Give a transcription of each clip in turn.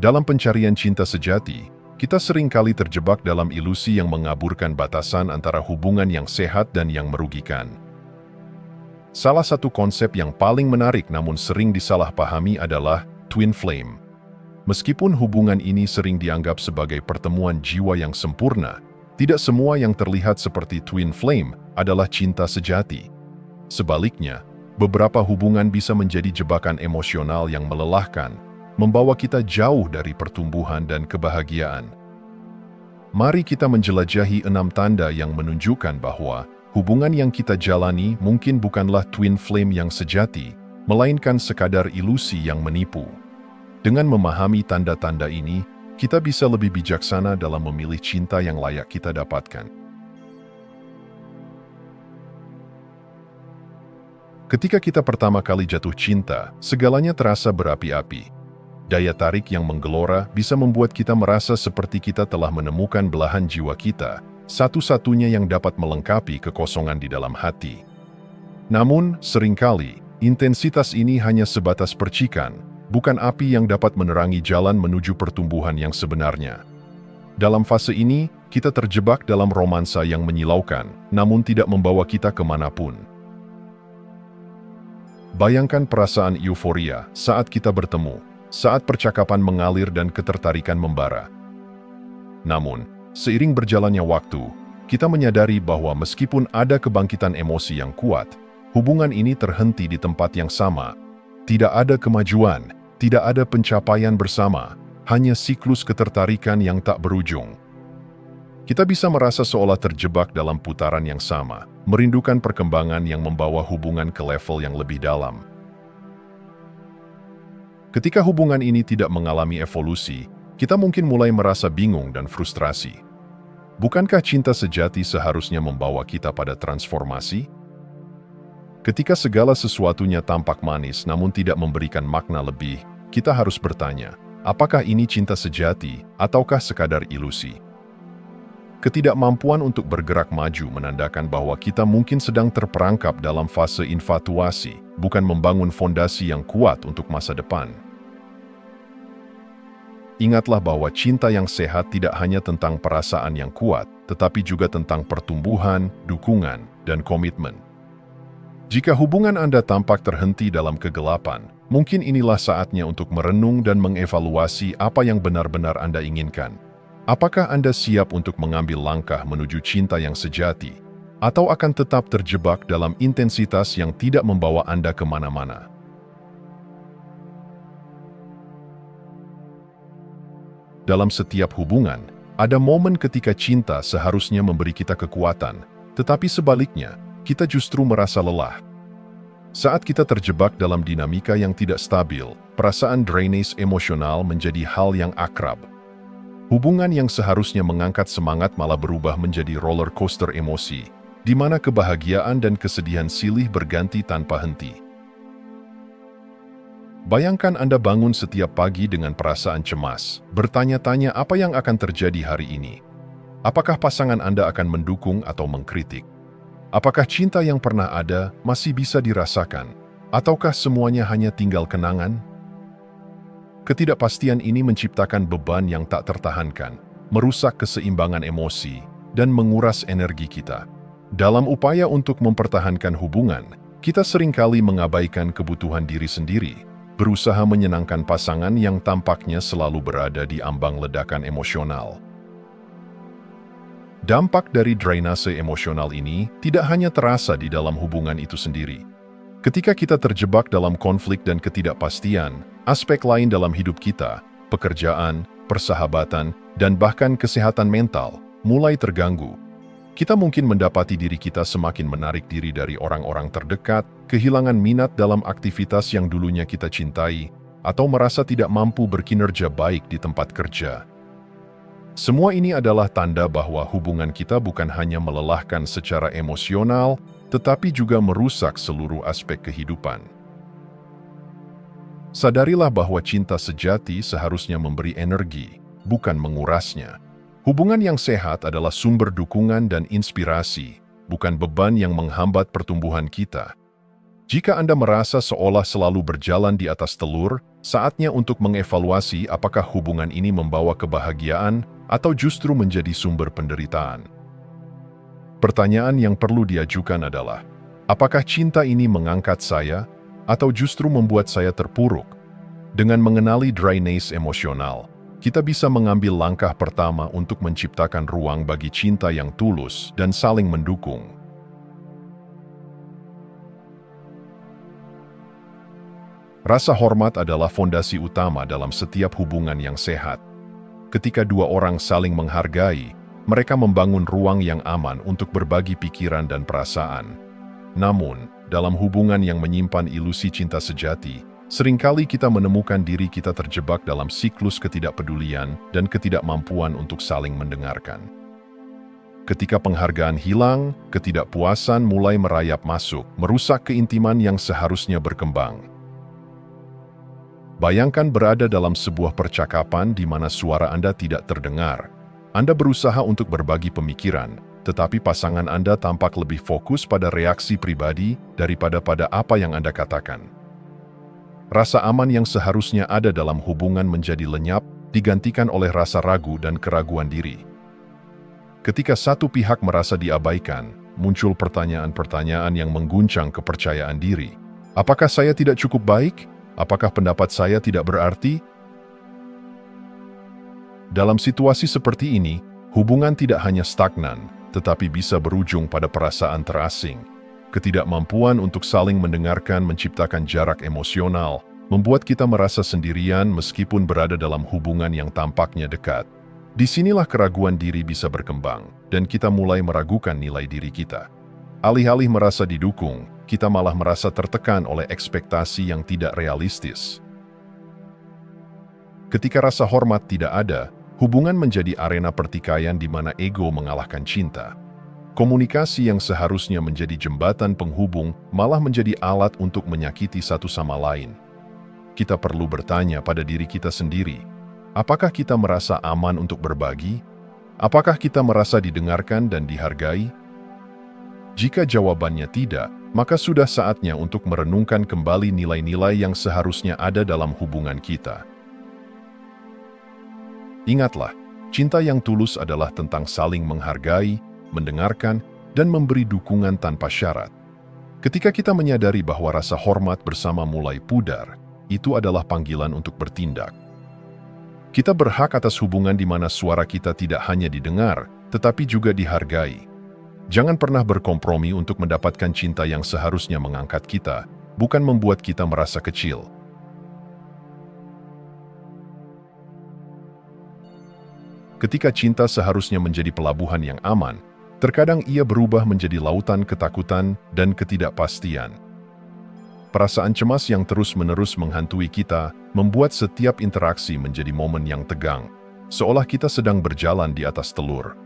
Dalam pencarian cinta sejati, kita seringkali terjebak dalam ilusi yang mengaburkan batasan antara hubungan yang sehat dan yang merugikan. Salah satu konsep yang paling menarik namun sering disalahpahami adalah twin flame. Meskipun hubungan ini sering dianggap sebagai pertemuan jiwa yang sempurna, tidak semua yang terlihat seperti twin flame adalah cinta sejati. Sebaliknya, beberapa hubungan bisa menjadi jebakan emosional yang melelahkan, membawa kita jauh dari pertumbuhan dan kebahagiaan. Mari kita menjelajahi 6 tanda yang menunjukkan bahwa hubungan yang kita jalani mungkin bukanlah twin flame yang sejati, melainkan sekadar ilusi yang menipu. Dengan memahami tanda-tanda ini, kita bisa lebih bijaksana dalam memilih cinta yang layak kita dapatkan. Ketika kita pertama kali jatuh cinta, segalanya terasa berapi-api. Daya tarik yang menggelora bisa membuat kita merasa seperti kita telah menemukan belahan jiwa kita, satu-satunya yang dapat melengkapi kekosongan di dalam hati. Namun, seringkali, intensitas ini hanya sebatas percikan, bukan api yang dapat menerangi jalan menuju pertumbuhan yang sebenarnya. Dalam fase ini, kita terjebak dalam romansa yang menyilaukan, namun tidak membawa kita kemanapun. Bayangkan perasaan euforia saat kita bertemu, saat percakapan mengalir dan ketertarikan membara. Namun, seiring berjalannya waktu, kita menyadari bahwa meskipun ada kebangkitan emosi yang kuat, hubungan ini terhenti di tempat yang sama. Tidak ada kemajuan, tidak ada pencapaian bersama, hanya siklus ketertarikan yang tak berujung. Kita bisa merasa seolah terjebak dalam putaran yang sama, merindukan perkembangan yang membawa hubungan ke level yang lebih dalam. Ketika hubungan ini tidak mengalami evolusi, kita mungkin mulai merasa bingung dan frustrasi. Bukankah cinta sejati seharusnya membawa kita pada transformasi? Ketika segala sesuatunya tampak manis namun tidak memberikan makna lebih, kita harus bertanya, apakah ini cinta sejati ataukah sekadar ilusi? Ketidakmampuan untuk bergerak maju menandakan bahwa kita mungkin sedang terperangkap dalam fase infatuasi, bukan membangun fondasi yang kuat untuk masa depan. Ingatlah bahwa cinta yang sehat tidak hanya tentang perasaan yang kuat, tetapi juga tentang pertumbuhan, dukungan, dan komitmen. Jika hubungan Anda tampak terhenti dalam kegelapan, mungkin inilah saatnya untuk merenung dan mengevaluasi apa yang benar-benar Anda inginkan. Apakah Anda siap untuk mengambil langkah menuju cinta yang sejati, atau akan tetap terjebak dalam intensitas yang tidak membawa Anda kemana-mana? Dalam setiap hubungan, ada momen ketika cinta seharusnya memberi kita kekuatan, tetapi sebaliknya, kita justru merasa lelah. Saat kita terjebak dalam dinamika yang tidak stabil, perasaan drainase emosional menjadi hal yang akrab. Hubungan yang seharusnya mengangkat semangat malah berubah menjadi roller coaster emosi, di mana kebahagiaan dan kesedihan silih berganti tanpa henti. Bayangkan Anda bangun setiap pagi dengan perasaan cemas, bertanya-tanya apa yang akan terjadi hari ini. Apakah pasangan Anda akan mendukung atau mengkritik? Apakah cinta yang pernah ada masih bisa dirasakan? Ataukah semuanya hanya tinggal kenangan? Ketidakpastian ini menciptakan beban yang tak tertahankan, merusak keseimbangan emosi, dan menguras energi kita. Dalam upaya untuk mempertahankan hubungan, kita seringkali mengabaikan kebutuhan diri sendiri, berusaha menyenangkan pasangan yang tampaknya selalu berada di ambang ledakan emosional. Dampak dari drainase emosional ini tidak hanya terasa di dalam hubungan itu sendiri. Ketika kita terjebak dalam konflik dan ketidakpastian, aspek lain dalam hidup kita, pekerjaan, persahabatan, dan bahkan kesehatan mental, mulai terganggu. Kita mungkin mendapati diri kita semakin menarik diri dari orang-orang terdekat, kehilangan minat dalam aktivitas yang dulunya kita cintai, atau merasa tidak mampu berkinerja baik di tempat kerja. Semua ini adalah tanda bahwa hubungan kita bukan hanya melelahkan secara emosional, tetapi juga merusak seluruh aspek kehidupan. Sadarilah bahwa cinta sejati seharusnya memberi energi, bukan mengurasnya. Hubungan yang sehat adalah sumber dukungan dan inspirasi, bukan beban yang menghambat pertumbuhan kita. Jika Anda merasa seolah selalu berjalan di atas telur, saatnya untuk mengevaluasi apakah hubungan ini membawa kebahagiaan atau justru menjadi sumber penderitaan. Pertanyaan yang perlu diajukan adalah, apakah cinta ini mengangkat saya atau justru membuat saya terpuruk? Dengan mengenali drainase emosional, kita bisa mengambil langkah pertama untuk menciptakan ruang bagi cinta yang tulus dan saling mendukung. Rasa hormat adalah fondasi utama dalam setiap hubungan yang sehat. Ketika dua orang saling menghargai, mereka membangun ruang yang aman untuk berbagi pikiran dan perasaan. Namun, dalam hubungan yang menyimpan ilusi cinta sejati, seringkali kita menemukan diri kita terjebak dalam siklus ketidakpedulian dan ketidakmampuan untuk saling mendengarkan. Ketika penghargaan hilang, ketidakpuasan mulai merayap masuk, merusak keintiman yang seharusnya berkembang. Bayangkan berada dalam sebuah percakapan di mana suara Anda tidak terdengar. Anda berusaha untuk berbagi pemikiran, tetapi pasangan Anda tampak lebih fokus pada reaksi pribadi daripada pada apa yang Anda katakan. Rasa aman yang seharusnya ada dalam hubungan menjadi lenyap, digantikan oleh rasa ragu dan keraguan diri. Ketika satu pihak merasa diabaikan, muncul pertanyaan-pertanyaan yang mengguncang kepercayaan diri. Apakah saya tidak cukup baik? Apakah pendapat saya tidak berarti? Dalam situasi seperti ini, hubungan tidak hanya stagnan, tetapi bisa berujung pada perasaan terasing. Ketidakmampuan untuk saling mendengarkan menciptakan jarak emosional, membuat kita merasa sendirian meskipun berada dalam hubungan yang tampaknya dekat. Disinilah keraguan diri bisa berkembang, dan kita mulai meragukan nilai diri kita. Alih-alih merasa didukung, kita malah merasa tertekan oleh ekspektasi yang tidak realistis. Ketika rasa hormat tidak ada, hubungan menjadi arena pertikaian di mana ego mengalahkan cinta. Komunikasi yang seharusnya menjadi jembatan penghubung malah menjadi alat untuk menyakiti satu sama lain. Kita perlu bertanya pada diri kita sendiri, apakah kita merasa aman untuk berbagi? Apakah kita merasa didengarkan dan dihargai? Jika jawabannya tidak, maka sudah saatnya untuk merenungkan kembali nilai-nilai yang seharusnya ada dalam hubungan kita. Ingatlah, cinta yang tulus adalah tentang saling menghargai, mendengarkan, dan memberi dukungan tanpa syarat. Ketika kita menyadari bahwa rasa hormat bersama mulai pudar, itu adalah panggilan untuk bertindak. Kita berhak atas hubungan di mana suara kita tidak hanya didengar, tetapi juga dihargai. Jangan pernah berkompromi untuk mendapatkan cinta yang seharusnya mengangkat kita, bukan membuat kita merasa kecil. Ketika cinta seharusnya menjadi pelabuhan yang aman, terkadang ia berubah menjadi lautan ketakutan dan ketidakpastian. Perasaan cemas yang terus-menerus menghantui kita membuat setiap interaksi menjadi momen yang tegang, seolah kita sedang berjalan di atas telur.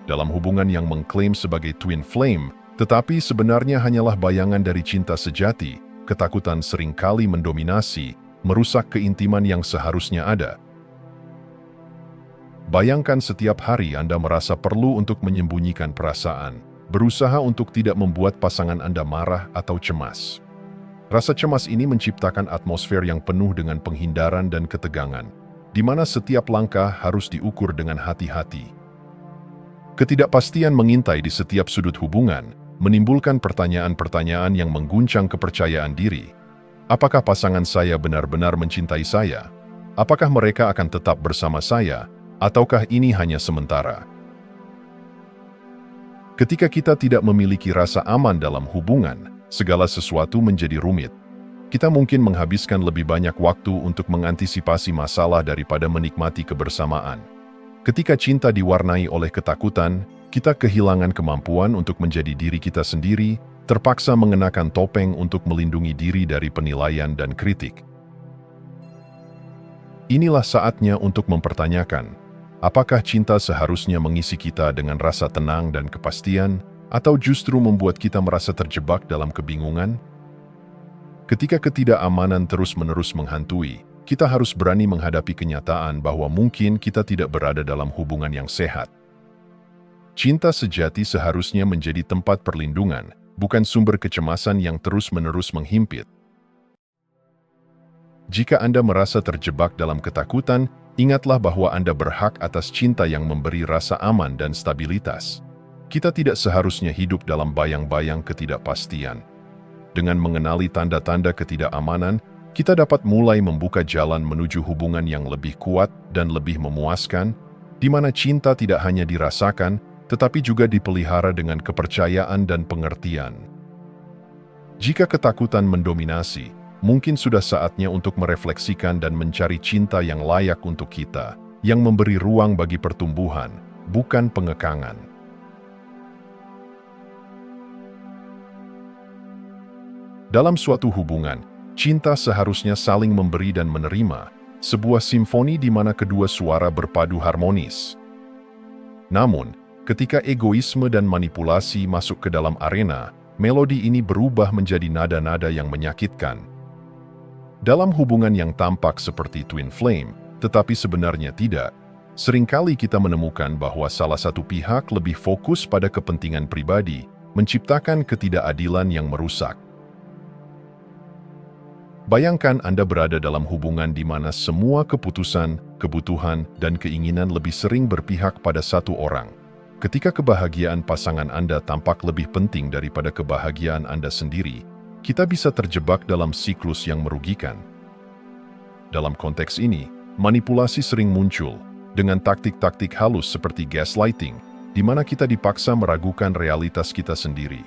Dalam hubungan yang mengklaim sebagai twin flame, tetapi sebenarnya hanyalah bayangan dari cinta sejati, ketakutan seringkali mendominasi, merusak keintiman yang seharusnya ada. Bayangkan setiap hari Anda merasa perlu untuk menyembunyikan perasaan, berusaha untuk tidak membuat pasangan Anda marah atau cemas. Rasa cemas ini menciptakan atmosfer yang penuh dengan penghindaran dan ketegangan, di mana setiap langkah harus diukur dengan hati-hati. Ketidakpastian mengintai di setiap sudut hubungan, menimbulkan pertanyaan-pertanyaan yang mengguncang kepercayaan diri. Apakah pasangan saya benar-benar mencintai saya? Apakah mereka akan tetap bersama saya? Ataukah ini hanya sementara? Ketika kita tidak memiliki rasa aman dalam hubungan, segala sesuatu menjadi rumit. Kita mungkin menghabiskan lebih banyak waktu untuk mengantisipasi masalah daripada menikmati kebersamaan. Ketika cinta diwarnai oleh ketakutan, kita kehilangan kemampuan untuk menjadi diri kita sendiri, terpaksa mengenakan topeng untuk melindungi diri dari penilaian dan kritik. Inilah saatnya untuk mempertanyakan, apakah cinta seharusnya mengisi kita dengan rasa tenang dan kepastian, atau justru membuat kita merasa terjebak dalam kebingungan? Ketika ketidakamanan terus-menerus menghantui, kita harus berani menghadapi kenyataan bahwa mungkin kita tidak berada dalam hubungan yang sehat. Cinta sejati seharusnya menjadi tempat perlindungan, bukan sumber kecemasan yang terus-menerus menghimpit. Jika Anda merasa terjebak dalam ketakutan, ingatlah bahwa Anda berhak atas cinta yang memberi rasa aman dan stabilitas. Kita tidak seharusnya hidup dalam bayang-bayang ketidakpastian. Dengan mengenali tanda-tanda ketidakamanan, kita dapat mulai membuka jalan menuju hubungan yang lebih kuat dan lebih memuaskan, di mana cinta tidak hanya dirasakan, tetapi juga dipelihara dengan kepercayaan dan pengertian. Jika ketakutan mendominasi, mungkin sudah saatnya untuk merefleksikan dan mencari cinta yang layak untuk kita, yang memberi ruang bagi pertumbuhan, bukan pengekangan. Dalam suatu hubungan, cinta seharusnya saling memberi dan menerima, sebuah simfoni di mana kedua suara berpadu harmonis. Namun, ketika egoisme dan manipulasi masuk ke dalam arena, melodi ini berubah menjadi nada-nada yang menyakitkan. Dalam hubungan yang tampak seperti twin flame, tetapi sebenarnya tidak, seringkali kita menemukan bahwa salah satu pihak lebih fokus pada kepentingan pribadi, menciptakan ketidakadilan yang merusak. Bayangkan Anda berada dalam hubungan di mana semua keputusan, kebutuhan, dan keinginan lebih sering berpihak pada satu orang. Ketika kebahagiaan pasangan Anda tampak lebih penting daripada kebahagiaan Anda sendiri, kita bisa terjebak dalam siklus yang merugikan. Dalam konteks ini, manipulasi sering muncul dengan taktik-taktik halus seperti gaslighting, di mana kita dipaksa meragukan realitas kita sendiri.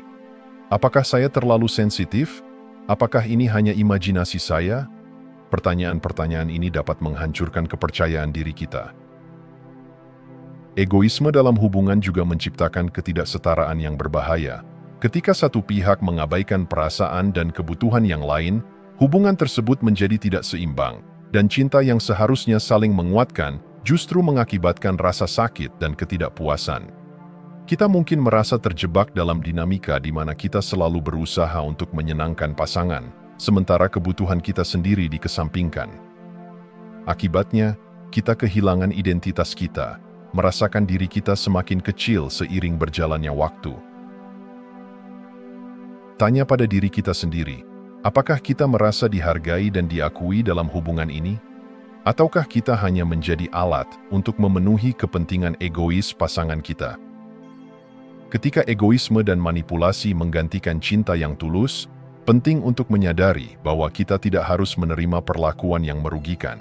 Apakah saya terlalu sensitif? Apakah ini hanya imajinasi saya? Pertanyaan-pertanyaan ini dapat menghancurkan kepercayaan diri kita. Egoisme dalam hubungan juga menciptakan ketidaksetaraan yang berbahaya. Ketika satu pihak mengabaikan perasaan dan kebutuhan yang lain, hubungan tersebut menjadi tidak seimbang, dan cinta yang seharusnya saling menguatkan justru mengakibatkan rasa sakit dan ketidakpuasan. Kita mungkin merasa terjebak dalam dinamika di mana kita selalu berusaha untuk menyenangkan pasangan, sementara kebutuhan kita sendiri dikesampingkan. Akibatnya, kita kehilangan identitas kita, merasakan diri kita semakin kecil seiring berjalannya waktu. Tanya pada diri kita sendiri, apakah kita merasa dihargai dan diakui dalam hubungan ini? Ataukah kita hanya menjadi alat untuk memenuhi kepentingan egois pasangan kita? Ketika egoisme dan manipulasi menggantikan cinta yang tulus, penting untuk menyadari bahwa kita tidak harus menerima perlakuan yang merugikan.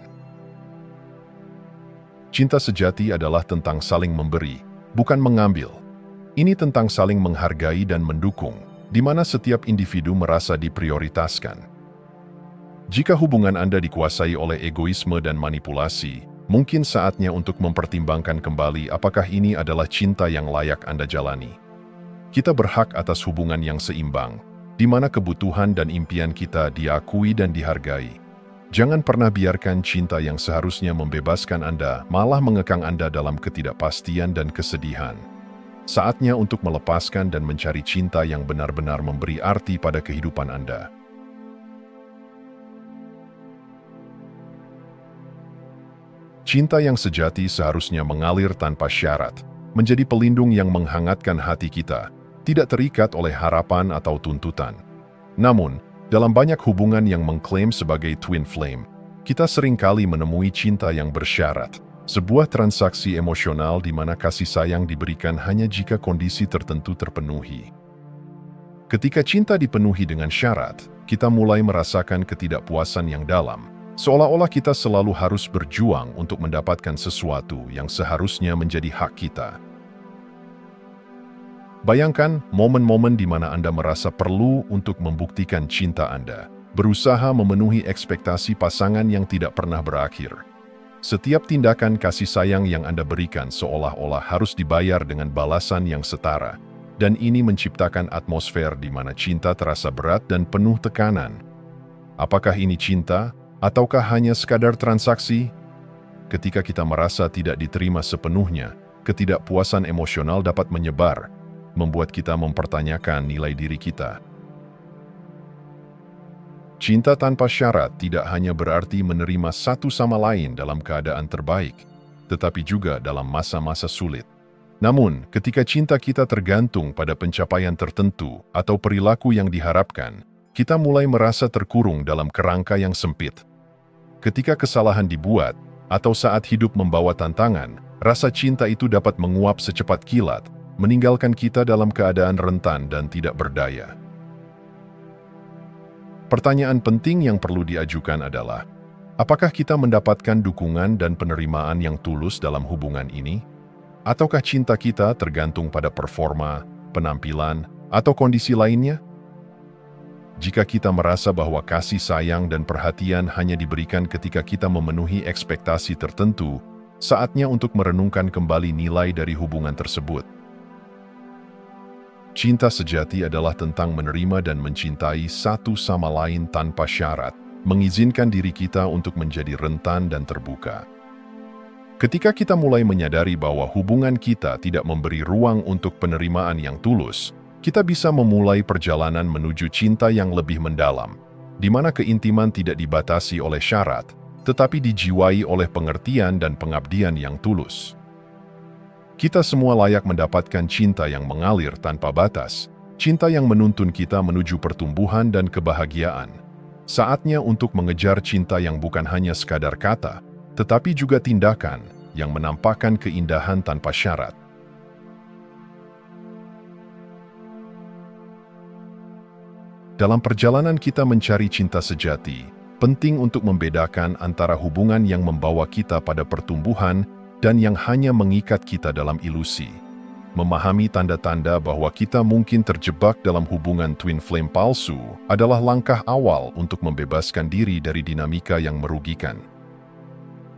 Cinta sejati adalah tentang saling memberi, bukan mengambil. Ini tentang saling menghargai dan mendukung, di mana setiap individu merasa diprioritaskan. Jika hubungan Anda dikuasai oleh egoisme dan manipulasi, mungkin saatnya untuk mempertimbangkan kembali apakah ini adalah cinta yang layak Anda jalani. Kita berhak atas hubungan yang seimbang, di mana kebutuhan dan impian kita diakui dan dihargai. Jangan pernah biarkan cinta yang seharusnya membebaskan Anda malah mengekang Anda dalam ketidakpastian dan kesedihan. Saatnya untuk melepaskan dan mencari cinta yang benar-benar memberi arti pada kehidupan Anda. Cinta yang sejati seharusnya mengalir tanpa syarat, menjadi pelindung yang menghangatkan hati kita, tidak terikat oleh harapan atau tuntutan. Namun, dalam banyak hubungan yang mengklaim sebagai twin flame, kita seringkali menemui cinta yang bersyarat, sebuah transaksi emosional di mana kasih sayang diberikan hanya jika kondisi tertentu terpenuhi. Ketika cinta dipenuhi dengan syarat, kita mulai merasakan ketidakpuasan yang dalam, seolah-olah kita selalu harus berjuang untuk mendapatkan sesuatu yang seharusnya menjadi hak kita. Bayangkan momen-momen di mana Anda merasa perlu untuk membuktikan cinta Anda, berusaha memenuhi ekspektasi pasangan yang tidak pernah berakhir. Setiap tindakan kasih sayang yang Anda berikan seolah-olah harus dibayar dengan balasan yang setara, dan ini menciptakan atmosfer di mana cinta terasa berat dan penuh tekanan. Apakah ini cinta? Ataukah hanya sekadar transaksi? Ketika kita merasa tidak diterima sepenuhnya, ketidakpuasan emosional dapat menyebar, membuat kita mempertanyakan nilai diri kita. Cinta tanpa syarat tidak hanya berarti menerima satu sama lain dalam keadaan terbaik, tetapi juga dalam masa-masa sulit. Namun, ketika cinta kita tergantung pada pencapaian tertentu atau perilaku yang diharapkan, kita mulai merasa terkurung dalam kerangka yang sempit. Ketika kesalahan dibuat, atau saat hidup membawa tantangan, rasa cinta itu dapat menguap secepat kilat, meninggalkan kita dalam keadaan rentan dan tidak berdaya. Pertanyaan penting yang perlu diajukan adalah, apakah kita mendapatkan dukungan dan penerimaan yang tulus dalam hubungan ini? Ataukah cinta kita tergantung pada performa, penampilan, atau kondisi lainnya? Jika kita merasa bahwa kasih sayang dan perhatian hanya diberikan ketika kita memenuhi ekspektasi tertentu, saatnya untuk merenungkan kembali nilai dari hubungan tersebut. Cinta sejati adalah tentang menerima dan mencintai satu sama lain tanpa syarat, mengizinkan diri kita untuk menjadi rentan dan terbuka. Ketika kita mulai menyadari bahwa hubungan kita tidak memberi ruang untuk penerimaan yang tulus, kita bisa memulai perjalanan menuju cinta yang lebih mendalam, di mana keintiman tidak dibatasi oleh syarat, tetapi dijiwai oleh pengertian dan pengabdian yang tulus. Kita semua layak mendapatkan cinta yang mengalir tanpa batas, cinta yang menuntun kita menuju pertumbuhan dan kebahagiaan. Saatnya untuk mengejar cinta yang bukan hanya sekadar kata, tetapi juga tindakan yang menampakkan keindahan tanpa syarat. Dalam perjalanan kita mencari cinta sejati, penting untuk membedakan antara hubungan yang membawa kita pada pertumbuhan dan yang hanya mengikat kita dalam ilusi. Memahami tanda-tanda bahwa kita mungkin terjebak dalam hubungan twin flame palsu adalah langkah awal untuk membebaskan diri dari dinamika yang merugikan.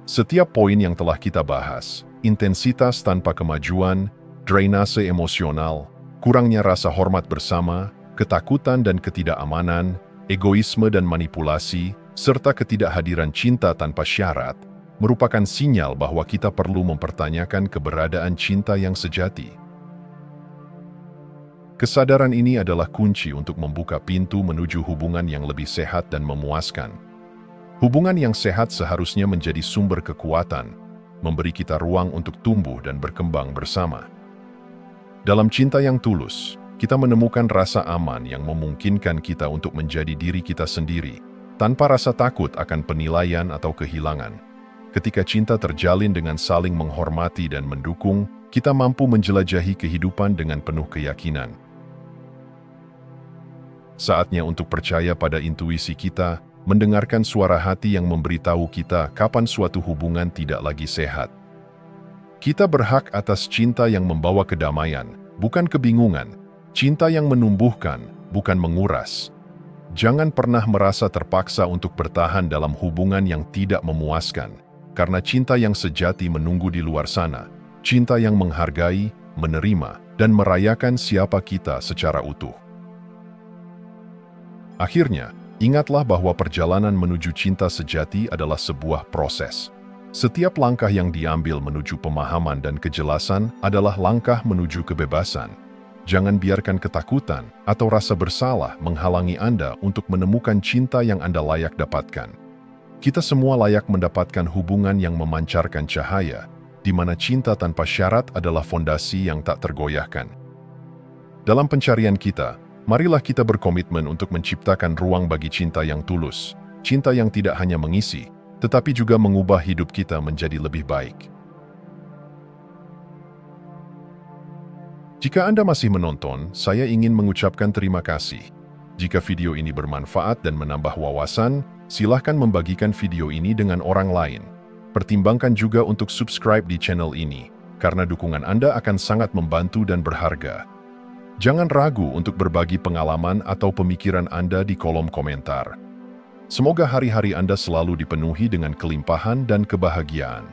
Setiap poin yang telah kita bahas, intensitas tanpa kemajuan, drainase emosional, kurangnya rasa hormat bersama, ketakutan dan ketidakamanan, egoisme dan manipulasi, serta ketidakhadiran cinta tanpa syarat, merupakan sinyal bahwa kita perlu mempertanyakan keberadaan cinta yang sejati. Kesadaran ini adalah kunci untuk membuka pintu menuju hubungan yang lebih sehat dan memuaskan. Hubungan yang sehat seharusnya menjadi sumber kekuatan, memberi kita ruang untuk tumbuh dan berkembang bersama. Dalam cinta yang tulus, kita menemukan rasa aman yang memungkinkan kita untuk menjadi diri kita sendiri, tanpa rasa takut akan penilaian atau kehilangan. Ketika cinta terjalin dengan saling menghormati dan mendukung, kita mampu menjelajahi kehidupan dengan penuh keyakinan. Saatnya untuk percaya pada intuisi kita, mendengarkan suara hati yang memberitahu kita kapan suatu hubungan tidak lagi sehat. Kita berhak atas cinta yang membawa kedamaian, bukan kebingungan, cinta yang menumbuhkan, bukan menguras. Jangan pernah merasa terpaksa untuk bertahan dalam hubungan yang tidak memuaskan, karena cinta yang sejati menunggu di luar sana, cinta yang menghargai, menerima, dan merayakan siapa kita secara utuh. Akhirnya, ingatlah bahwa perjalanan menuju cinta sejati adalah sebuah proses. Setiap langkah yang diambil menuju pemahaman dan kejelasan adalah langkah menuju kebebasan. Jangan biarkan ketakutan atau rasa bersalah menghalangi Anda untuk menemukan cinta yang Anda layak dapatkan. Kita semua layak mendapatkan hubungan yang memancarkan cahaya, di mana cinta tanpa syarat adalah fondasi yang tak tergoyahkan. Dalam pencarian kita, marilah kita berkomitmen untuk menciptakan ruang bagi cinta yang tulus, cinta yang tidak hanya mengisi, tetapi juga mengubah hidup kita menjadi lebih baik. Jika Anda masih menonton, saya ingin mengucapkan terima kasih. Jika video ini bermanfaat dan menambah wawasan, silahkan membagikan video ini dengan orang lain. Pertimbangkan juga untuk subscribe di channel ini, karena dukungan Anda akan sangat membantu dan berharga. Jangan ragu untuk berbagi pengalaman atau pemikiran Anda di kolom komentar. Semoga hari-hari Anda selalu dipenuhi dengan kelimpahan dan kebahagiaan.